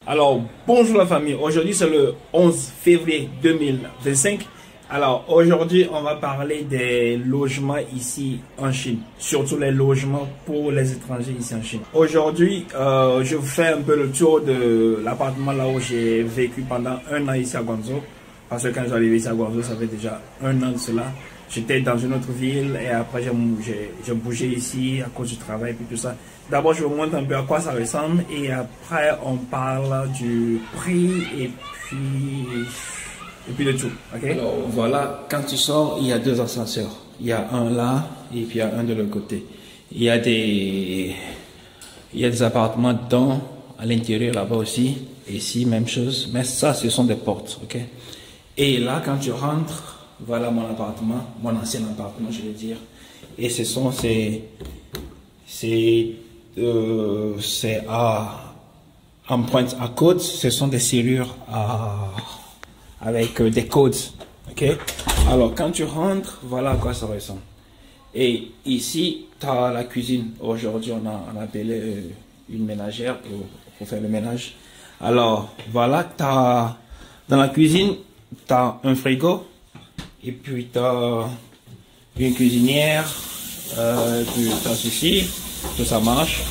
Alors, bonjour la famille. Aujourd'hui, c'est le 11 février 2025. Alors, aujourd'hui, on va parler des logements ici en Chine. Surtout les logements pour les étrangers ici en Chine. Aujourd'hui, je vous fais un peu le tour de l'appartement là où j'ai vécu pendant un an ici à Guangzhou. Parce que quand j'arrivais ici à Guangzhou, ça fait déjà un an de cela. J'étais dans une autre ville et après j'ai bougé ici à cause du travail et puis tout ça. D'abord, je vous montre un peu à quoi ça ressemble et après, on parle du prix et puis de tout. Okay? Alors, voilà, quand tu sors, il y a deux ascenseurs. Il y a un là et puis il y a un de l'autre côté. Il y a des appartements dedans, à l'intérieur là-bas aussi. Ici, même chose. Mais ça, ce sont des portes. Ok? Et là, quand tu rentres, voilà mon appartement, mon ancien appartement, je veux dire. Et ce sont en pointe à côte, ce sont des serrures avec des codes. Ok? Alors, quand tu rentres, voilà à quoi ça ressemble. Et ici, tu as la cuisine. Aujourd'hui, on a appelé une ménagère pour faire le ménage. Alors, voilà, dans la cuisine, tu as un frigo. Et puis tu as une cuisinière, puis tu as ceci, tout ça marche.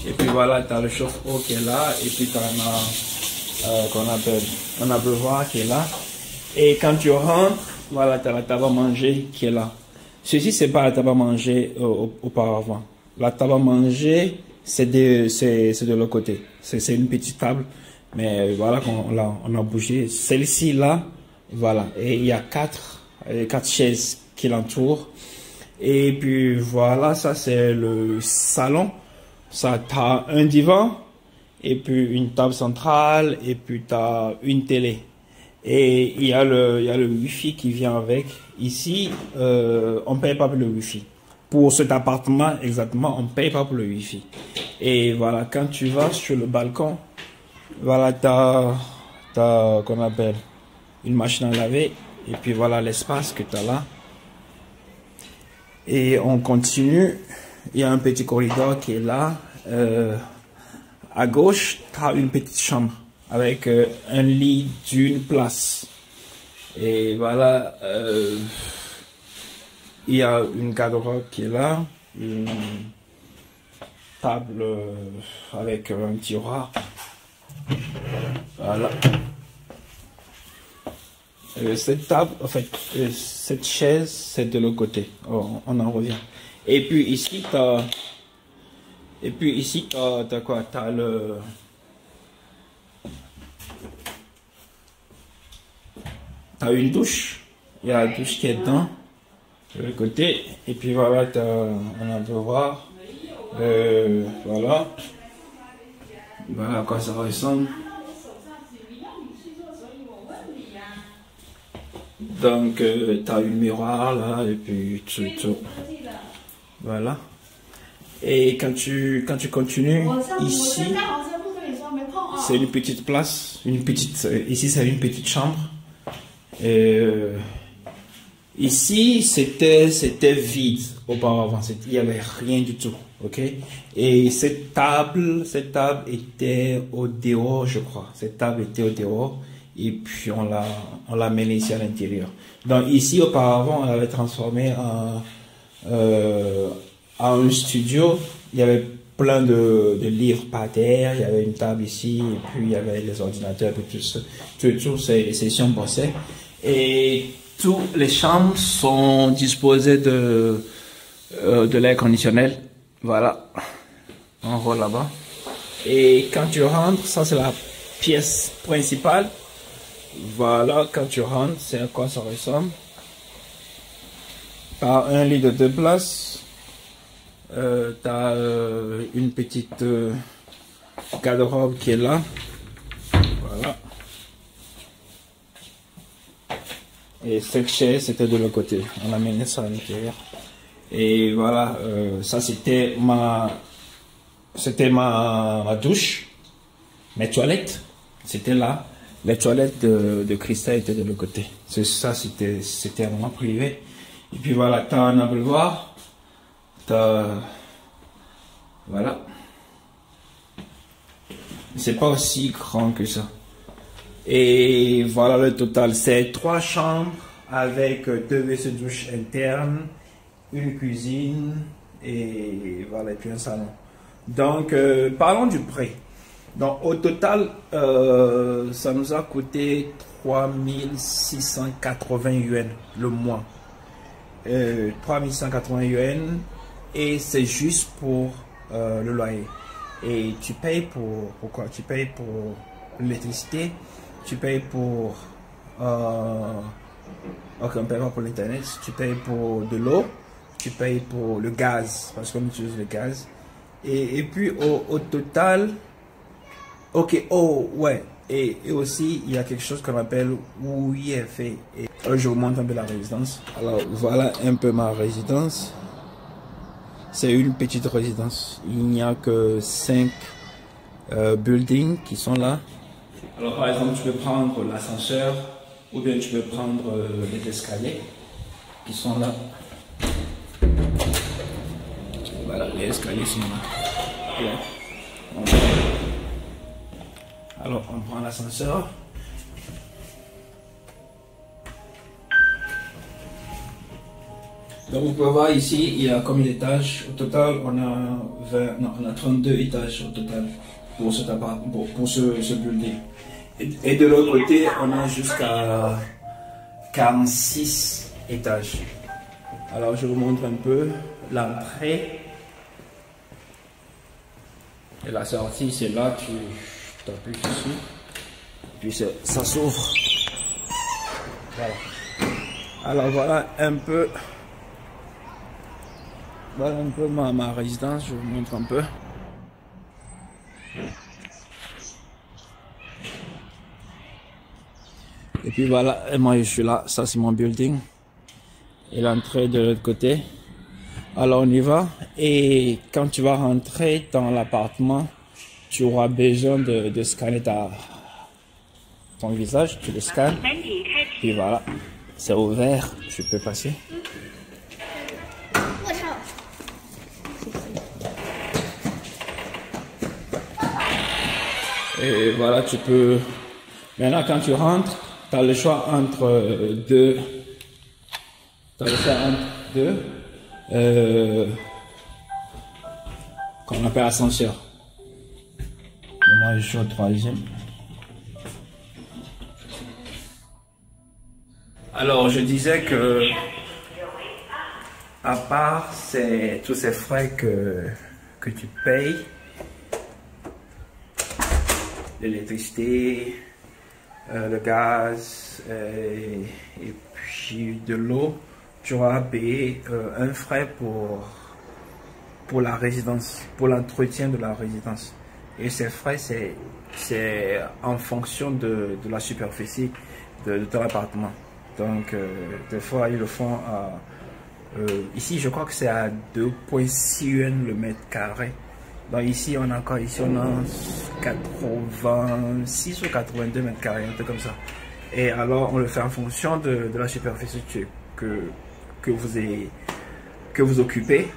Et puis voilà, tu as le chauffe-eau qui est là, et puis tu as qu'on appelle un abreuvoir qui est là. Et quand tu rentres, voilà, tu as la table à manger qui est là. Ceci, c'est pas la table à manger auparavant. La table à manger, c'est de l'autre côté. C'est une petite table, mais voilà, on a bougé. Celle-ci là, voilà, et il y a quatre chaises qui l'entourent. Et puis voilà, ça c'est le salon. Ça, t'as un divan, et puis une table centrale, et puis t'as une télé. Et il y a le wifi qui vient avec. Ici, on paye pas pour le wifi. Pour cet appartement, exactement, on paye pas pour le wifi. Et voilà, quand tu vas sur le balcon, voilà, t'as qu'on appelle une machine à laver. Et puis voilà l'espace que tu as là. Et on continue. Il y a un petit corridor qui est là. À gauche, tu as une petite chambre avec un lit d'une place. Et voilà, il y a une garde-robe qui est là. Une table avec un tiroir. Voilà. Cette table, en fait, cette chaise, c'est de l'autre côté. Oh, on en revient. Et puis ici, t'as quoi? T'as une douche. Il y a la douche qui est dedans, de l'autre côté. Et puis voilà, on peut voir. Voilà. Voilà à quoi ça ressemble. Donc, tu as une miroir là, et puis tout. Voilà. Et quand tu continues, ici, c'est une petite place. Ici, c'est une petite chambre. Ici, c'était vide auparavant. Il n'y avait rien du tout. Ok? Et cette table était au dehors, je crois. Cette table était au dehors. Et puis on l'a mêlé ici à l'intérieur. Donc ici auparavant on l'avait transformé en un studio. Il y avait plein de livres par terre, il y avait une table ici, et puis il y avait les ordinateurs, et puis tout ces sessions bossaient. Et toutes les chambres sont disposées de l'air conditionnel. Voilà, en haut là-bas. Et quand tu rentres, ça c'est la pièce principale. Voilà, quand tu rentres, c'est à quoi ça ressemble. T'as un lit de 2 places. T'as une petite garde-robe qui est là. Voilà. Et cette chaise, c'était de l'autre côté. On a mené ça à l'intérieur. Et voilà, ça c'était ma douche. Mes toilettes, c'était là. Les toilettes de cristal étaient de l'autre côté. Ça, c'était un moment privé. Et puis voilà, tu as un abreuvoir. Voilà. C'est pas aussi grand que ça. Et voilà le total. C'est 3 chambres avec 2 WC douche internes, une cuisine et voilà, et puis un salon. Donc, parlons du prix. Donc, au total, ça nous a coûté 3680 yuan le mois. 3680 yuan et c'est juste pour le loyer. Et tu payes pour quoi? Tu payes pour l'électricité, tu payes pour ok, on paye pas pour l'internet, tu payes pour de l'eau, tu payes pour le gaz parce qu'on utilise le gaz. Et puis au total, ok, oh ouais, et aussi il y a quelque chose qu'on appelle OUIF. Et je vous montre un peu la résidence. Alors voilà un peu ma résidence. C'est une petite résidence. Il n'y a que 5 buildings qui sont là. Alors par exemple, tu peux prendre l'ascenseur ou bien tu peux prendre les escaliers qui sont là. Voilà, les escaliers sont là. Alors on prend l'ascenseur. Donc vous pouvez voir ici, il y a combien d'étages? Au total, on a 32 étages au total pour cet appartement, pour ce building. Et de l'autre côté, on a jusqu'à 46 étages. Alors je vous montre un peu l'entrée. Et la sortie, c'est là, tu appuies dessus. Puis ça s'ouvre. Voilà. Alors voilà un peu. Voilà un peu ma résidence, je vous montre un peu. Et puis voilà, et moi je suis là, ça c'est mon building. Et l'entrée de l'autre côté. Alors on y va. Et quand tu vas rentrer dans l'appartement, tu auras besoin de scanner ton visage, tu le scannes. Puis voilà, c'est ouvert, tu peux passer. Et voilà, tu peux... Maintenant, quand tu rentres, tu as le choix entre deux... Tu as le choix entre deux... qu'on appelle ascenseur. Moi, je suis au 3e. Alors, je disais que... À part tous ces frais que tu payes, l'électricité, le gaz et puis de l'eau, tu auras payé un frais pour la résidence, pour l'entretien de la résidence. Et ces frais, c'est en fonction de la superficie de ton appartement. Donc, des fois, ils le font à... ici, je crois que c'est à 2,6 yuan le mètre carré. Donc ici on a 86 ou 82 mètres carrés, un peu comme ça. Et alors on le fait en fonction de la superficie que vous occupez.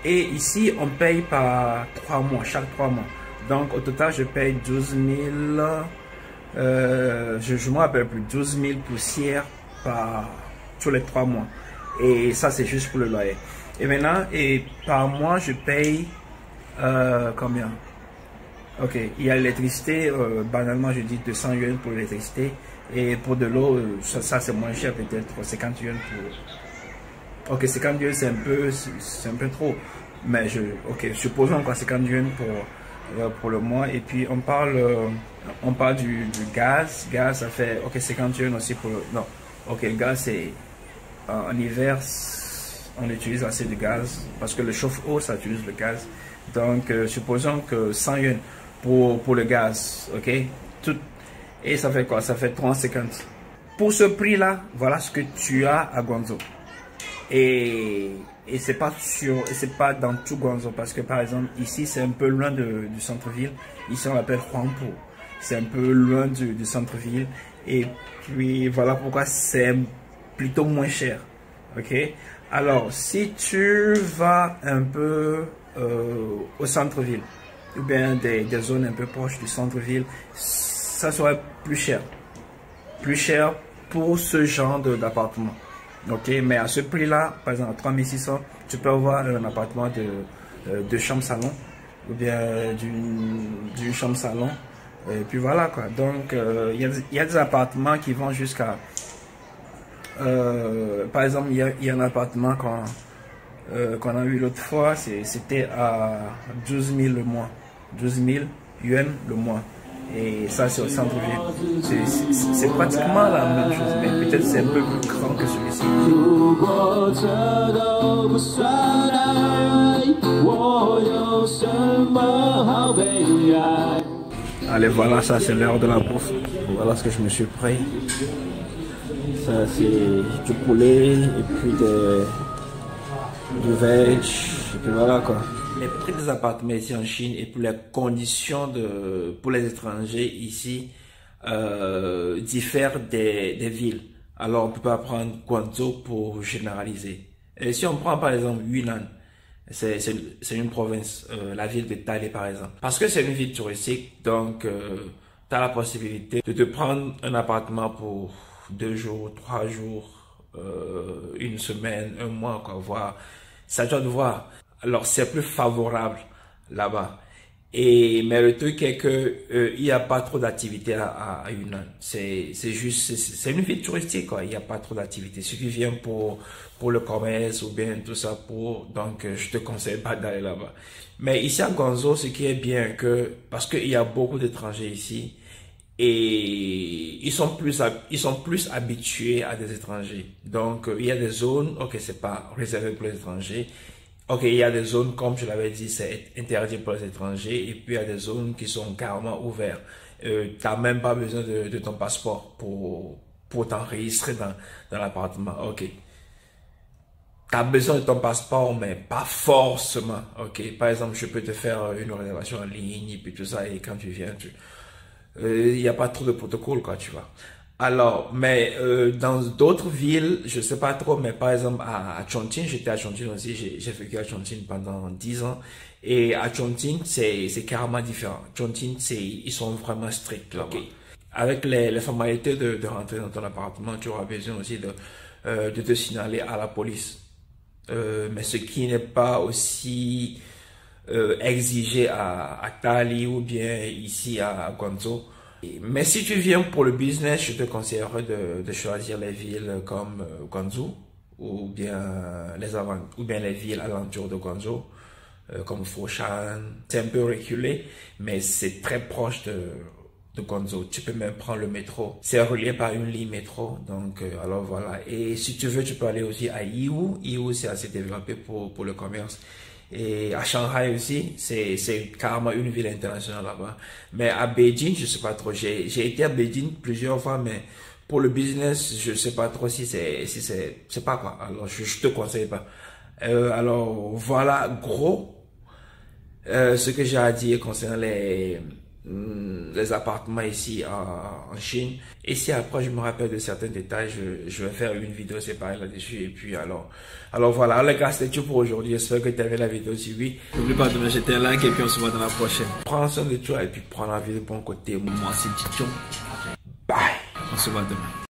Et ici on paye par 3 mois, chaque 3 mois. Donc au total je paye 12 000, je me rappelle plus, 12 000 poussières tous les 3 mois. Et ça c'est juste pour le loyer. Et maintenant, par mois je paye combien? Ok, il y a l'électricité, banalement je dis 200 yuan pour l'électricité, et pour de l'eau, ça c'est moins cher, peut-être 50 yuan pour... Ok, 50 yuan c'est un peu trop, mais ok, supposons quoi, 50 yuan pour le mois. Et puis on parle du gaz, ça fait, ok, 50 yuan aussi pour non, ok, le gaz c'est, en hiver, on utilise assez de gaz, parce que le chauffe-eau ça utilise le gaz. Donc, supposons que 100 yuan pour le gaz, ok? Et ça fait quoi? Ça fait 3,50. Pour ce prix-là, voilà ce que tu as à Guangzhou. Et c'est pas dans tout Guangzhou, parce que par exemple, ici, c'est un peu loin du centre-ville. Ici, on l'appelle Huangpu. C'est un peu loin du centre-ville. Et puis, voilà pourquoi c'est plutôt moins cher, ok? Alors, si tu vas un peu au centre-ville, ou bien des zones un peu proches du centre-ville, ça serait plus cher. Plus cher pour ce genre d'appartement. Ok, mais à ce prix-là, par exemple à 3600, tu peux avoir un appartement de chambre-salon ou bien d'une chambre-salon. Et puis voilà quoi. Donc il y a des appartements qui vont jusqu'à par exemple il y a un appartement qu'on a eu l'autre fois, c'était à 12 000 le mois, 12 000 yuan le mois. Et ça c'est au centre-ville. C'est pratiquement la même chose, mais peut-être c'est un peu plus grand que celui-ci. Allez, voilà, ça c'est l'heure de la bouffe. Voilà ce que je me suis pris. Ça c'est du poulet et puis du veg. Et puis voilà quoi. Les prix des appartements ici en Chine et pour les conditions pour les étrangers ici diffèrent des villes. Alors on ne peut pas prendre Guangzhou pour généraliser. Et si on prend par exemple Yunnan, c'est une province, la ville de Taipei par exemple. Parce que c'est une ville touristique, donc tu as la possibilité de te prendre un appartement pour 2 jours, 3 jours, une semaine, un mois, quoi, voir. Ça doit te voir. Alors c'est plus favorable là-bas. Mais le truc est que il n'y a pas trop d'activités à Yunnan. C'est juste, c'est une ville touristique quoi. Il n'y a pas trop d'activités. Si tu viens pour le commerce ou bien tout ça donc je te conseille pas d'aller là-bas. Mais ici à Guangzhou, ce qui est bien parce qu'il y a beaucoup d'étrangers ici et ils sont plus habitués à des étrangers. Donc il y a des zones, ok, c'est pas réservé pour les étrangers. Ok, il y a des zones, comme je l'avais dit, c'est interdit pour les étrangers. Et puis, il y a des zones qui sont carrément ouvertes. Tu n'as même pas besoin de ton passeport pour t'enregistrer dans l'appartement. Ok. Tu as besoin de ton passeport, mais pas forcément. Ok. Par exemple, je peux te faire une réservation en ligne, et puis tout ça. Et quand tu viens, il n'y a pas trop de protocole, quoi, tu vois. Alors, mais dans d'autres villes, je sais pas trop, mais par exemple à Chongqing, j'étais à Chongqing aussi, j'ai vécu à Chongqing pendant 10 ans. Et à Chongqing, c'est carrément différent. Chongqing, ils sont vraiment stricts là-bas. Okay. Avec les formalités de rentrer dans ton appartement, tu auras besoin aussi de te signaler à la police. Mais ce qui n'est pas aussi exigé à Tali ou bien ici à Guangzhou. Mais si tu viens pour le business, je te conseillerais de choisir les villes comme Guangzhou ou bien les villes alentours de Guangzhou comme Foshan. C'est un peu reculé, mais c'est très proche de Guangzhou. Tu peux même prendre le métro. C'est relié par une ligne métro. Donc, alors voilà. Et si tu veux, tu peux aller aussi à Yiwu. Yiwu, c'est assez développé pour le commerce. Et à Shanghai aussi, c'est carrément une ville internationale là-bas. Mais à Beijing, je sais pas trop. J'ai été à Beijing plusieurs fois, mais pour le business, je sais pas trop si c'est pas quoi. Alors, je te conseille pas. Alors, voilà, gros, ce que j'ai à dire concernant les appartements ici en Chine. Et si après je me rappelle de certains détails, je vais faire une vidéo séparée là-dessus. Et puis alors voilà les gars, c'était tout pour aujourd'hui. J'espère que tu avais la vidéo. Si oui, n'oublie pas de me jeter un like et puis on se voit dans la prochaine. Prends soin de toi et puis prends la vie de bon côté. Moi c'est Tition. Bye. On se voit demain.